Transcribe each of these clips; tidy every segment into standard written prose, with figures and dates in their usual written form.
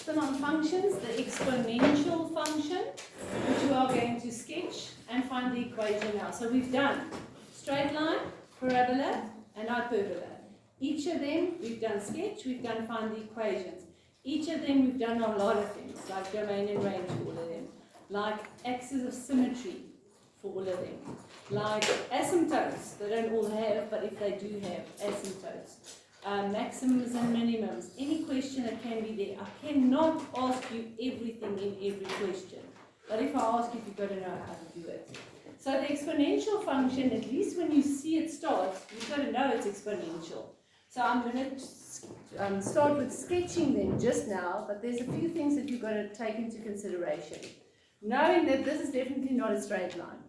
some on functions, the exponential function, which we are going to sketch and find the equation now. So we've done straight line, parabola, and hyperbola. Each of them we've done sketch, we've done find the equations. Each of them we've done a lot of things, like domain and range for all of them, like axes of symmetry for all of them, like asymptotes, they don't all have, but if they do have asymptotes. Maximums and minimums, any question that can be there. I cannot ask you everything in every question, but if I ask you, you've got to know how to do it. So the exponential function, at least when you see it start, you've got to know it's exponential. So I'm going to start with sketching them just now, but there's a few things that you've got to take into consideration. Knowing that this is definitely not a straight line.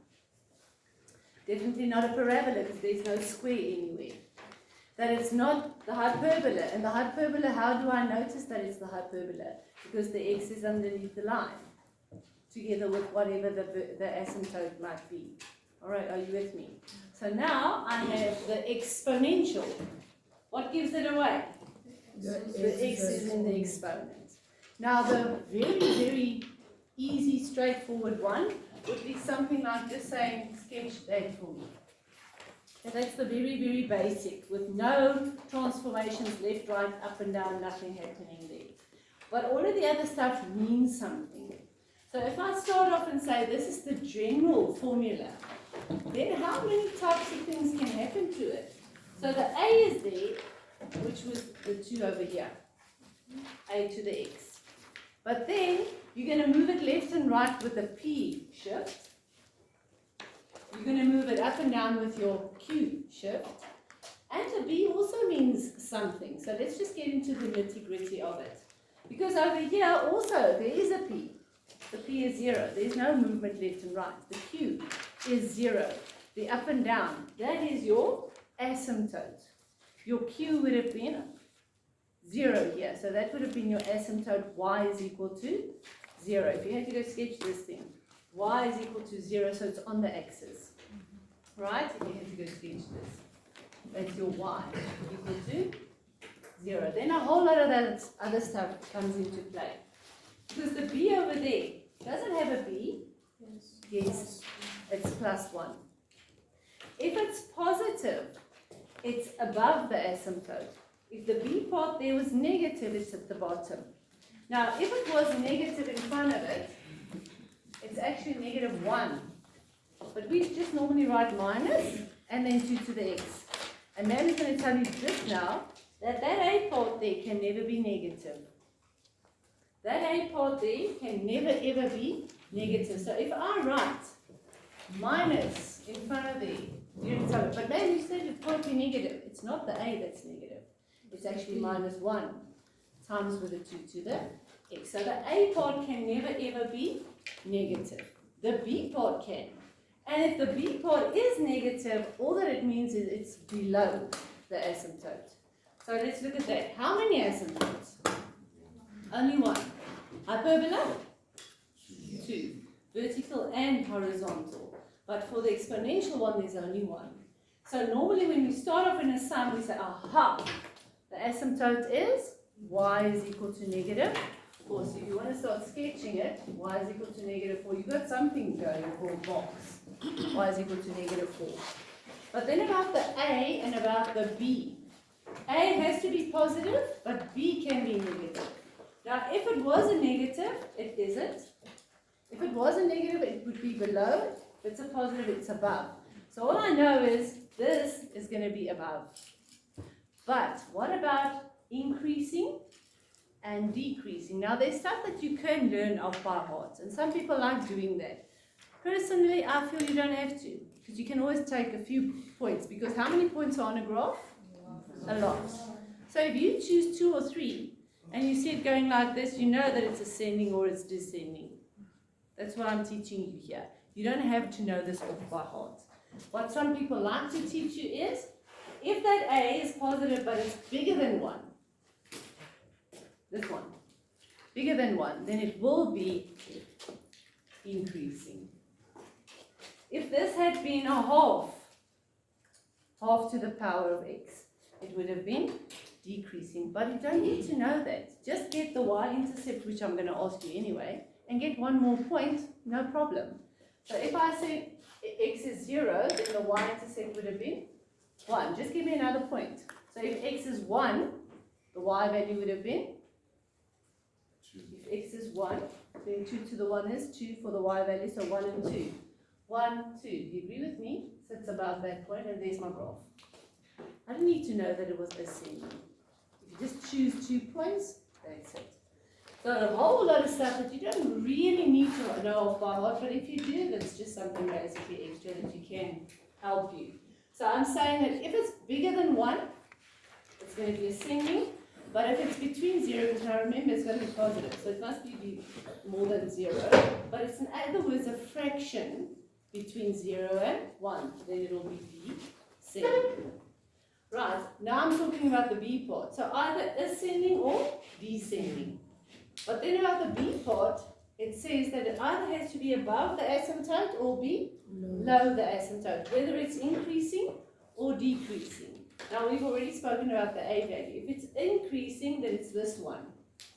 Definitely not a parabola because there's no square anywhere. That it's not the hyperbola. And the hyperbola, how do I notice that it's the hyperbola? Because the x is underneath the line, together with whatever the asymptote might be. Alright, are you with me? So now I have the exponential. What gives it away? The x is in the exponent. Now the very, very easy, straightforward one would be something like just saying, sketch that for me. And that's the very, very basic, with no transformations left, right, up and down, nothing happening there. But all of the other stuff means something. So if I start off and say this is the general formula, then how many types of things can happen to it? So the a is there, which was the 2 over here, a to the x. But then you're going to move it left and right with the p shift. You're going to move it up and down with your q shift. And the b also means something. So let's just get into the nitty-gritty of it. Because over here also there is a p. The p is 0. There's no movement left and right. The q is 0. The up and down, that is your asymptote. Your q would have been 0 here. So that would have been your asymptote. Y is equal to 0. If you had to go sketch this thing, y is equal to 0, so it's on the axis. Right? If you had to go sketch this, that's your y equal to 0. Then a whole lot of that other stuff comes into play. Because the b over there doesn't have a b. Yes, it's plus 1. If it's positive, it's above the asymptote. If the b part there was negative, it's at the bottom. Now, if it was negative in front of it, it's actually negative 1. But we just normally write minus and then 2 to the x. And then it's going to tell you just now that that a part there can never be negative. That a part there can never ever be negative. So if I write minus in front of there, you don't tell it. But then you said it can't be negative. It's not the a that's negative. It's actually minus 1 times with a 2 to the x. So the a part can never ever be negative. The b part can. And if the b part is negative, all that it means is it's below the asymptote. So let's look at that. How many asymptotes? Only one. Hyperbola? 2. Vertical and horizontal. But for the exponential one, there's only one. So normally when we start off in a sum, we say, aha, the asymptote is y is equal to negative 4. So if you want to start sketching it, y is equal to negative 4. You've got something going for a box. Y is equal to negative 4. But then about the a and about the b. A has to be positive, but b can be negative. Now, if it was a negative, it isn't. If it was a negative, it would be below. If it's a positive, it's above. So all I know is this is going to be above. But what about increasing and decreasing? Now, there's stuff that you can learn off by heart, and some people like doing that. Personally, I feel you don't have to, because you can always take a few points, because how many points are on a graph? A lot. So if you choose 2 or 3, and you see it going like this, you know that it's ascending or it's descending. That's what I'm teaching you here. You don't have to know this off by heart. What some people like to teach you is, if that A is positive but it's bigger than 1, this one, bigger than 1, then it will be increasing. If this had been a half to the power of x, it would have been decreasing. increasing, but you don't need to know that. Just get the y-intercept, which I'm going to ask you anyway, and get one more point, no problem. So if I say x is 0, then the y-intercept would have been 1. Just give me another point. So if x is 1, the y value would have been? 2. If x is 1, then 2 to the 1 is 2 for the y value, so 1 and 2. 1, 2. Do you agree with me? So it's about that point, and there's my graph. I don't need to know that it was ascending. If you just choose 2 points, that's it. So a whole lot of stuff that you don't really need to know off by heart, but if you do, that's just something basically extra that you can help you. So I'm saying that if it's bigger than 1, it's going to be ascending, but if it's between 0, because now remember it's going to be positive, so it must be more than 0, but it's in other words a fraction between 0 and 1, then it will be descending. Right, now I'm talking about the B part, so either ascending or descending. But then about the B part, it says that it either has to be above the asymptote or be below the asymptote, whether it's increasing or decreasing. Now we've already spoken about the A value. If it's increasing, then it's this one.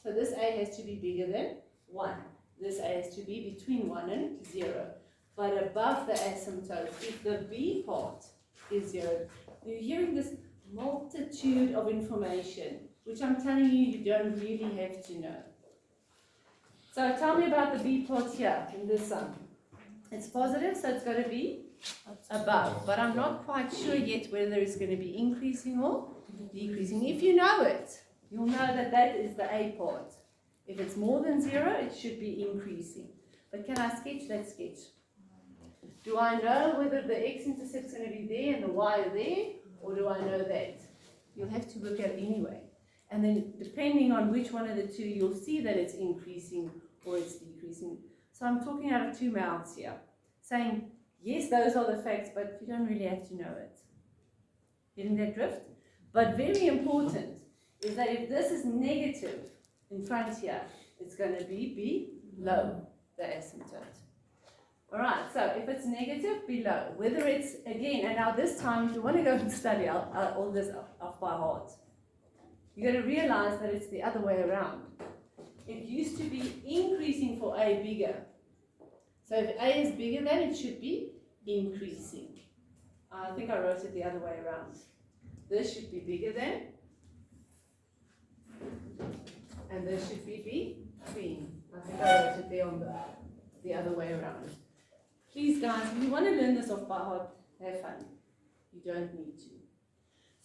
So this A has to be bigger than 1. This A has to be between 1 and 0. But above the asymptote, if the B part is 0, you're hearing this multitude of information, which I'm telling you, you don't really have to know. So tell me about the B part here in this sum. It's positive, so it's got to be above. But I'm not quite sure yet whether it's going to be increasing or decreasing. If you know it, you'll know that that is the A part. If it's more than 0, it should be increasing. But can I sketch that sketch? Do I know whether the x-intercept is going to be there and the y are there? Or do I know that? You'll have to look at it anyway. And then depending on which one of the two, you'll see that it's increasing or it's decreasing. So I'm talking out of two mouths here, saying, yes, those are the facts, but you don't really have to know it. Getting that drift? But very important is that if this is negative in front here, it's going to be below the asymptote. Alright, so if it's negative, below. Whether it's, again, and now this time, if you want to go and study all this off by heart, you're going to realize that it's the other way around. It used to be increasing for A bigger. So if A is bigger than, it should be increasing. I think I wrote it the other way around. This should be bigger than, and this should be between. I think I wrote it there on the other way around. Please guys, if you want to learn this off by heart, have fun. You don't need to.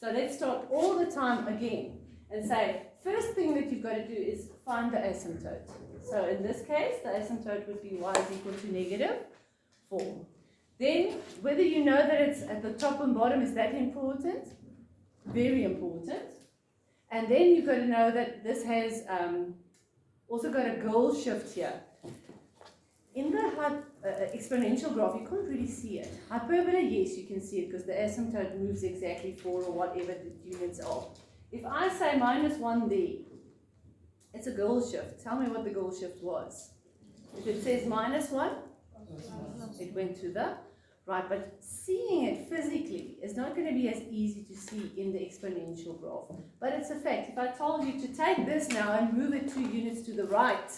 So let's start all the time again and say, first thing that you've got to do is find the asymptote. So in this case, the asymptote would be y is equal to negative 4. Then, whether you know that it's at the top and bottom, is that important? Very important. And then you've got to know that this has also got a goal shift here. In the exponential graph, you can't really see it. Hyperbola, yes, you can see it because the asymptote moves exactly 4 or whatever the units are. If I say -1 there, it's a goal shift. Tell me what the goal shift was. If it says -1, it went to the right. But seeing it physically is not going to be as easy to see in the exponential graph. But it's a fact. If I told you to take this now and move it 2 units to the right,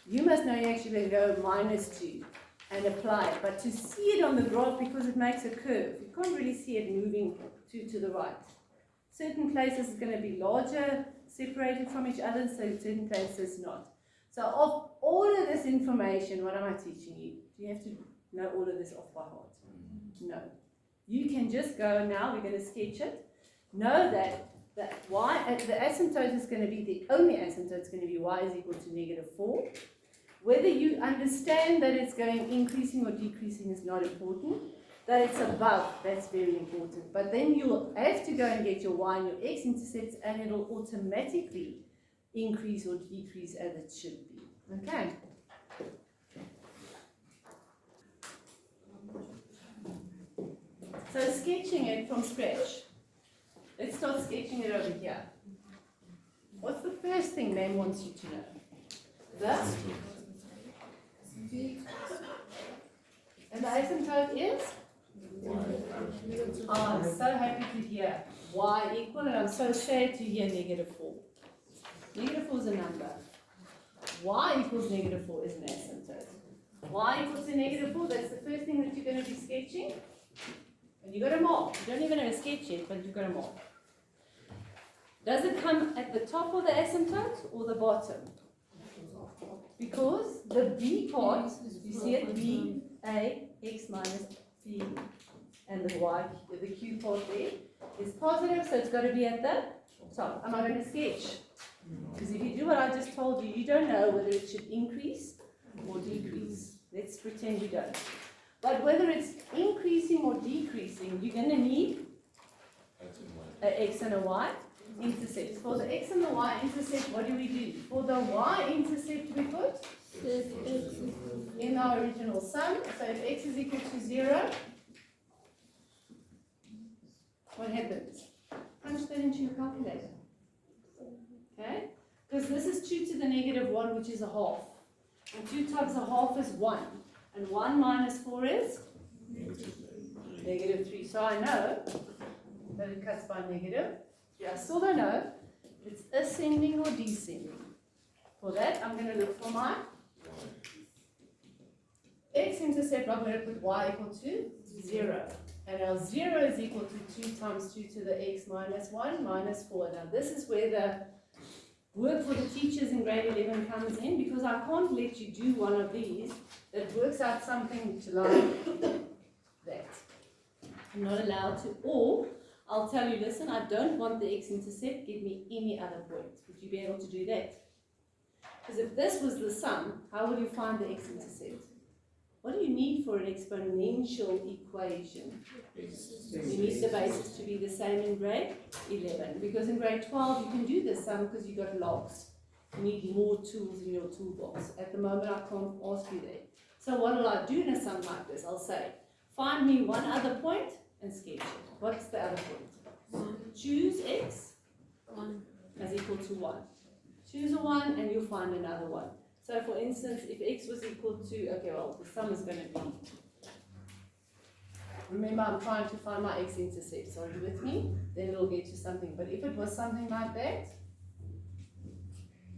you must know you're actually going to go -2 and apply it. But to see it on the graph, because it makes a curve, you can't really see it moving 2 to the right. Certain places it's going to be larger, separated from each other, so certain places not. So of all of this information, what am I teaching you? Do you have to know all of this off by heart? No. You can just go now, we're going to sketch it. Know that the asymptote is going to be, the only asymptote is going to be y is equal to -4. Whether you understand that it's going increasing or decreasing is not important. That it's above, that's very important. But then you'll have to go and get your y and your x-intercepts, and it'll automatically increase or decrease as it should be. Okay? So sketching it from scratch. Let's start sketching it over here. What's the first thing Ma'am wants you to know? And the asymptote is Oh, I'm so happy to hear y equal, and I'm so sad to hear -4. -4 is a number. Y equals -4 is an asymptote. Y equals to -4, that's the first thing that you're going to be sketching. And you got them all. You don't even have a sketch yet, but you've got them all. Does it come at the top of the asymptote or the bottom? Because the b part, you see it, b, a, x minus b, and the y, the q part there, is positive, so it's got to be at the top. Am I going to sketch? Because if you do what I just told you, you don't know whether it should increase or decrease. Let's pretend you don't. But whether it's increasing or decreasing, you're going to need an x and a y intercept. For the x and the y intercept, what do we do? For the y intercept, we put in our original sum. So if x is equal to 0, what happens? Punch that into your calculator. Okay? Because this is 2 to the -1, which is a half. And 2 times a half is 1. And 1 minus 4 is? -3. So I know that it cuts by negative. Yeah, I still don't know if it's ascending or descending. For that, I'm going to look for my x-intercept. I'm going to put y equal to 0. And our 0 is equal to 2 times 2 to the x minus 1 minus 4. Now this is where the work for the teachers in grade 11 comes in, because I can't let you do one of these that works out something to like that. I'm not allowed to. Or I'll tell you, listen, I don't want the x-intercept, give me any other point. Would you be able to do that? Because if this was the sum, how will you find the x-intercept? What do you need for an exponential equation? You need the basis to be the same in grade 11. Because in grade 12, you can do this sum because you've got logs. You need more tools in your toolbox. At the moment, I can't ask you that. So what will I do in a sum like this? I'll say, find me one other point and sketch it. What's the other point? Choose x as equal to 1. Choose a 1 and you'll find another one. So for instance, if x was equal to, okay, well, the sum is going to be, remember I'm trying to find my x-intercept, so are you with me? Then it'll get you something. But if it was something like that,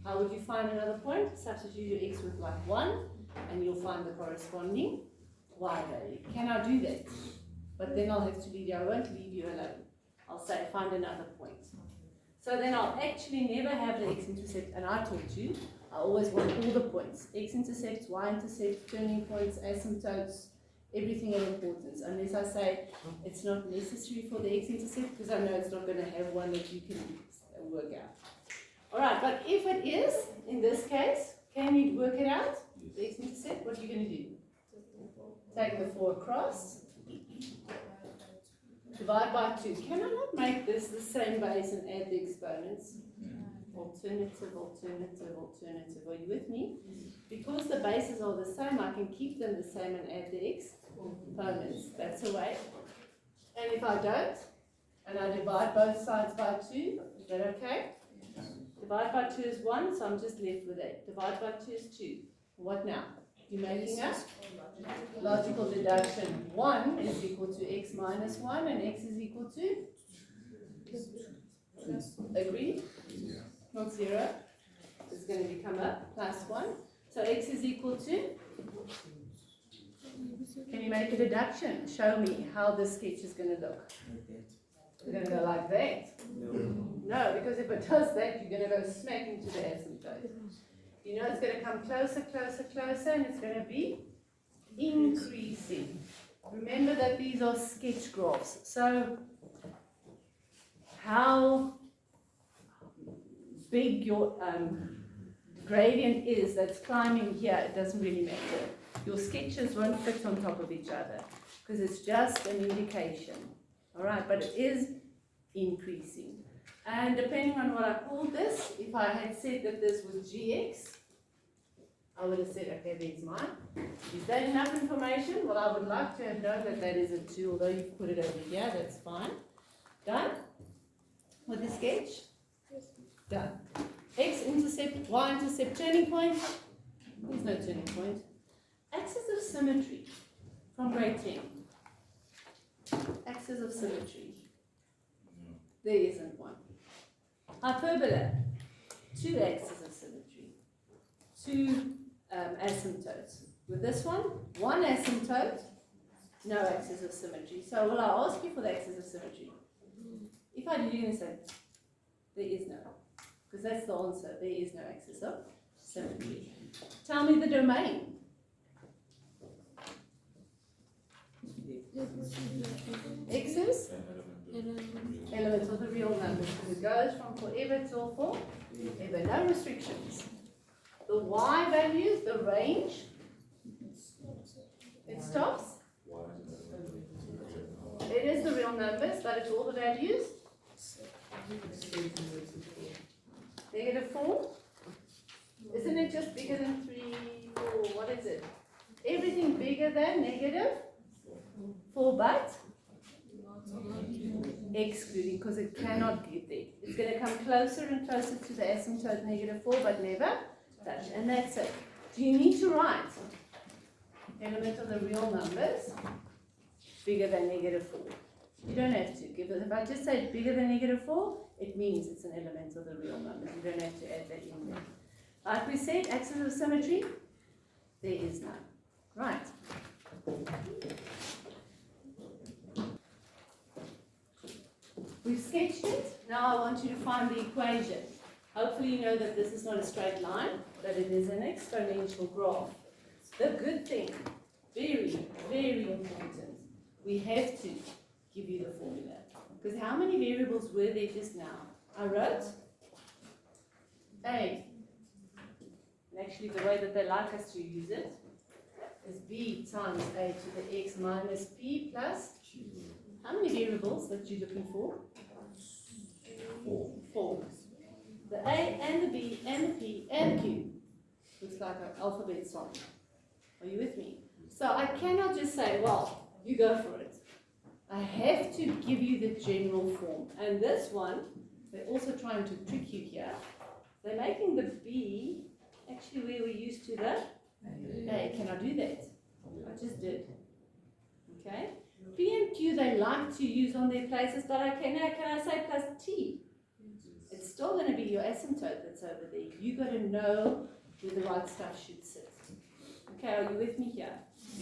how would you find another point? Substitute your x with like 1, and you'll find the corresponding y value. Can I do that? But then I'll have to leave you, I won't leave you alone. I'll say, find another point. So then I'll actually never have the x-intercept, and I taught you, I always want all the points. X-intercepts, y-intercepts, turning points, asymptotes, everything of importance. Unless I say it's not necessary for the x-intercept, because I know it's not going to have one that you can work out. Alright, but if it is, in this case, can you work it out? The x-intercept, what are you going to do? Take the 4 across. Divide by 2. Can I not make this the same base and add the exponents? Alternative, alternative, alternative. Are you with me? Because the bases are the same, I can keep them the same and add the exponents. That's a way. And if I don't, and I divide both sides by 2, is that okay? Divide by 2 is 1, so I'm just left with 8. Divide by 2 is 2. What now? You're making a logical deduction. 1 is equal to x minus 1 and x is equal to? Agreed? Not 0. It's going to become a plus 1. So x is equal to? Can you make a deduction? Show me how this sketch is going to look. It's going to go like that. No, because if it does that, you're going to go smack into the asymptote. You know it's going to come closer, closer, closer, and it's going to be increasing. Remember that these are sketch graphs. So how big your gradient is that's climbing here, it doesn't really matter. Your sketches won't fit on top of each other because it's just an indication. Alright, but it is increasing. And depending on what I called this, if I had said that this was gx, I would have said, okay, there's mine. Is that enough information? Well, I would like to have known that that is a 2, although you've put it over here, that's fine. Done? With the sketch? Done. X-intercept, y-intercept, turning point. There's no turning point. Axis of symmetry from grade 10. Axis of symmetry. No. There isn't one. Hyperbola. 2 axes of symmetry. 2 asymptotes. With this one, 1 asymptote, no axis of symmetry. So will I ask you for the axis of symmetry? If I do, you're going to say, there is no. Because that's the answer. There is no axis of symmetry. Tell me the domain. X's? Elements of the real numbers. Because it goes from forever till forever. No restrictions. The y values, the range, it stops. It is the real numbers, but it's all the values. -4. Isn't it just bigger than 3, 4? What is it? Everything bigger than -4, but excluding, because it cannot get there. It's going to come closer and closer to the asymptote -4, but never touch. And that's it. Do you need to write element of the real numbers bigger than -4? You don't have to. If I just say bigger than -4, it means it's an element of the real numbers. You don't have to add that in there. Like we said, axis of symmetry, there is none. Right. We've sketched it. Now I want you to find the equation. Hopefully you know that this is not a straight line, that it is an exponential graph. The good thing, very, very important, we have to give you the formula. Because how many variables were there just now? I wrote A. And actually the way that they like us to use it is B times A to the X minus P plus, how many variables that you're looking for? 4. The A and the B and the P and the Q. Looks like an alphabet song. Are you with me? So I cannot just say, well, you go for it. I have to give you the general form. And this one, they're also trying to trick you here. They're making the B actually where we're used to the A. Can I do that? I just did. Okay? P and Q they like to use on their places, but can I say plus T? It's still going to be your asymptote that's over there. You got to know where the right stuff should sit. Okay, are you with me here?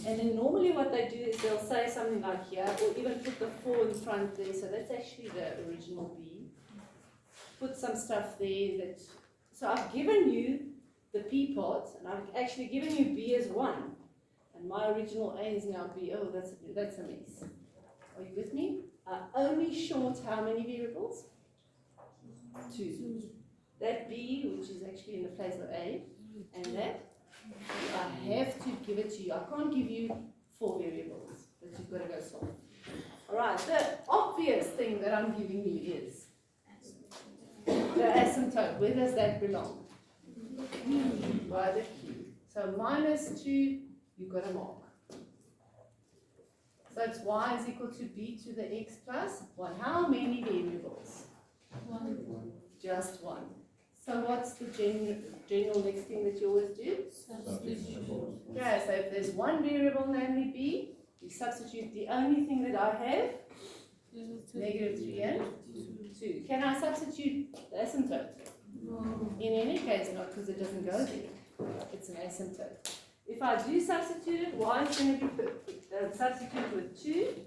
And then normally what they do is they'll say something like here, or even put the 4 in front there, so that's actually the original B. Put some stuff there that, so I've given you the P part, and I've actually given you B as 1. And my original A is now B. Oh, that's a mess. Are you with me? I only short how many variables? 2. That B, which is actually in the place of A, and that, I have to give it to you. I can't give you 4 variables that you've got to go solve. Alright, the obvious thing that I'm giving you is the asymptote. Where does that belong? By the Q. So minus 2, you've got to mark. So it's y is equal to b to the x plus 1. How many variables? 1. Just 1. So what's the general next thing that you always do? Substitute. Okay, so if there's one variable, namely b, you substitute the only thing that I have, -3 and 2. Can I substitute the asymptote? No. In any case, not, because it doesn't go there. It's an asymptote. If I do substitute it, y is going to be substituted with 2,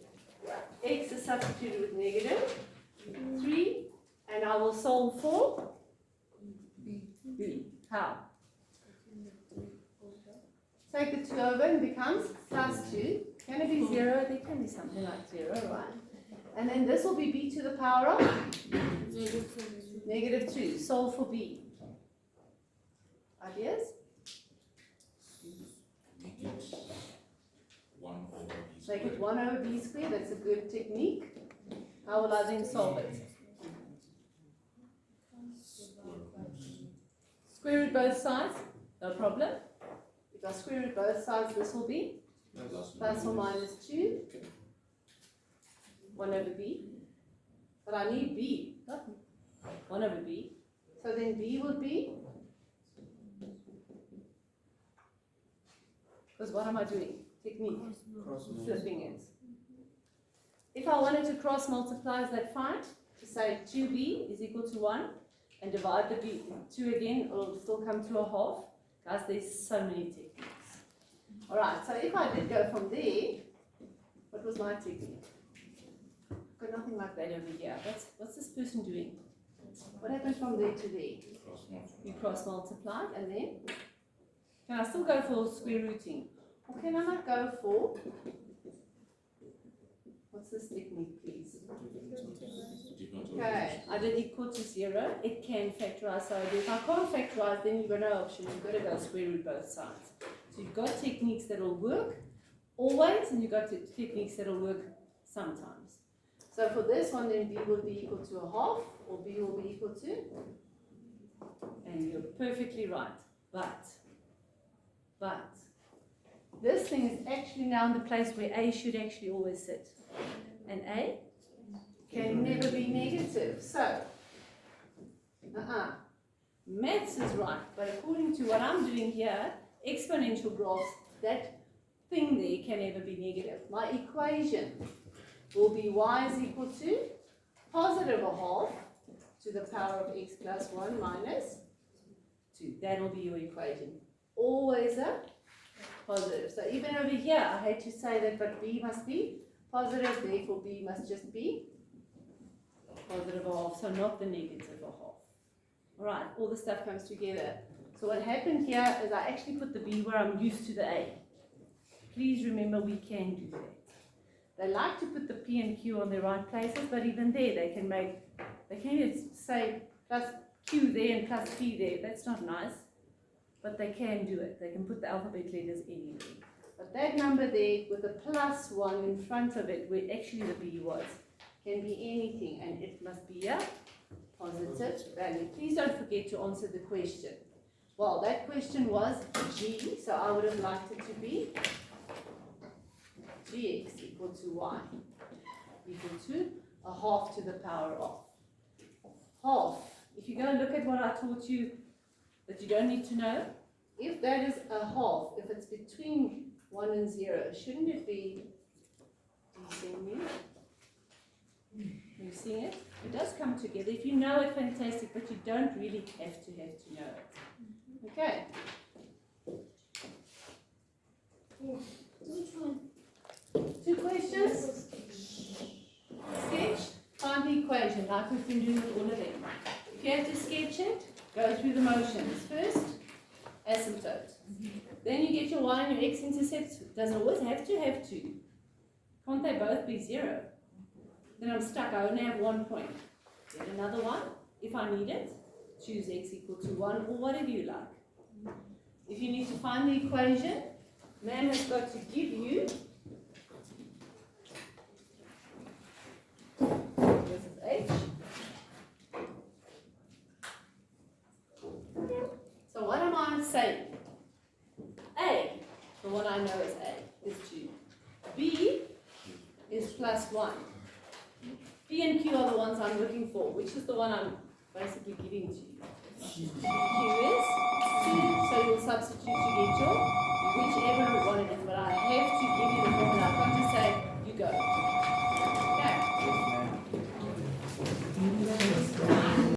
x is substituted with -3, and I will solve for B. How? Take the 2 over and it becomes plus 2. Can it be 0? There can be something like 0, right? And then this will be b to the power of -2. Solve for b. Ideas? Make it 1 over b squared. That's a good technique. How will I then solve it? Square root both sides, no problem. If I square root both sides, this will be plus or minus 2, 1 over b. But I need b, not 1 over b. So then b would be, because what am I doing? Technique, flipping it. If I wanted to cross multiply, is that fine? To say 2b is equal to 1 and divide the 2 again, it'll still come to a half. Guys, there's so many techniques. Alright, so if I did go from there, what was my technique? Got nothing like that over here. What's this person doing? What happened from there to there? Cross multiply. You cross multiply and then? Can I still go for square rooting? Or can I not go for, what's this technique please? Okay, I did equal to 0. It can factorize. So if I can't factorize, then you've got no option. You've got to go square root both sides. So you've got techniques that will work always, and you've got techniques that will work sometimes. So for this one, then b will be equal to a half, or b will be equal to, and you're perfectly right. But this thing is actually now in the place where a should actually always sit, and a can never be negative. So, maths is right, but according to what I'm doing here, exponential graphs, that thing there can never be negative. My equation will be y is equal to positive a half to the power of x plus 1 minus 2. That will be your equation. Always a positive. So even over here, I hate to say that, but b must be positive, therefore b must just be positive a half, so not the negative a half. Alright, all the stuff comes together. So what happened here is I actually put the b where I'm used to the a. Please remember we can do that. They like to put the p and q on the right places, but even there they can even say plus q there and plus p there. That's not nice, but they can do it. They can put the alphabet letters anywhere. But that number there with the plus 1 in front of it, where actually the b was, can be anything, and it must be a positive value. Please don't forget to answer the question. Well, that question was g, so I would have liked it to be gx equal to y equal to a half to the power of. Half. If you go and look at what I taught you that you don't need to know, if that is a half, if it's between 1 and 0, shouldn't it be descending? You see it? It does come together. If you know it, fantastic, but you don't really have to know it. Okay. Which one? 2 questions. Sketch, find the equation, like we've been doing with all of them. If you have to sketch it, go through the motions. First, asymptote. Then you get your y and your x-intercepts. It doesn't always have to have 2. Can't they both be 0? Then I'm stuck. I only have 1 point. Get another one. If I need it, choose x equal to 1 or whatever you like. If you need to find the equation, ma'am has got to give you, this is h. So what am I saying? A, the one I know is A, is 2. B is plus 1. B and Q are the ones I'm looking for. Which is the one I'm basically giving to you? Q is 2, so you'll substitute to get your whichever one it is. But I have to give you the formula. I can't just say, you go. Okay.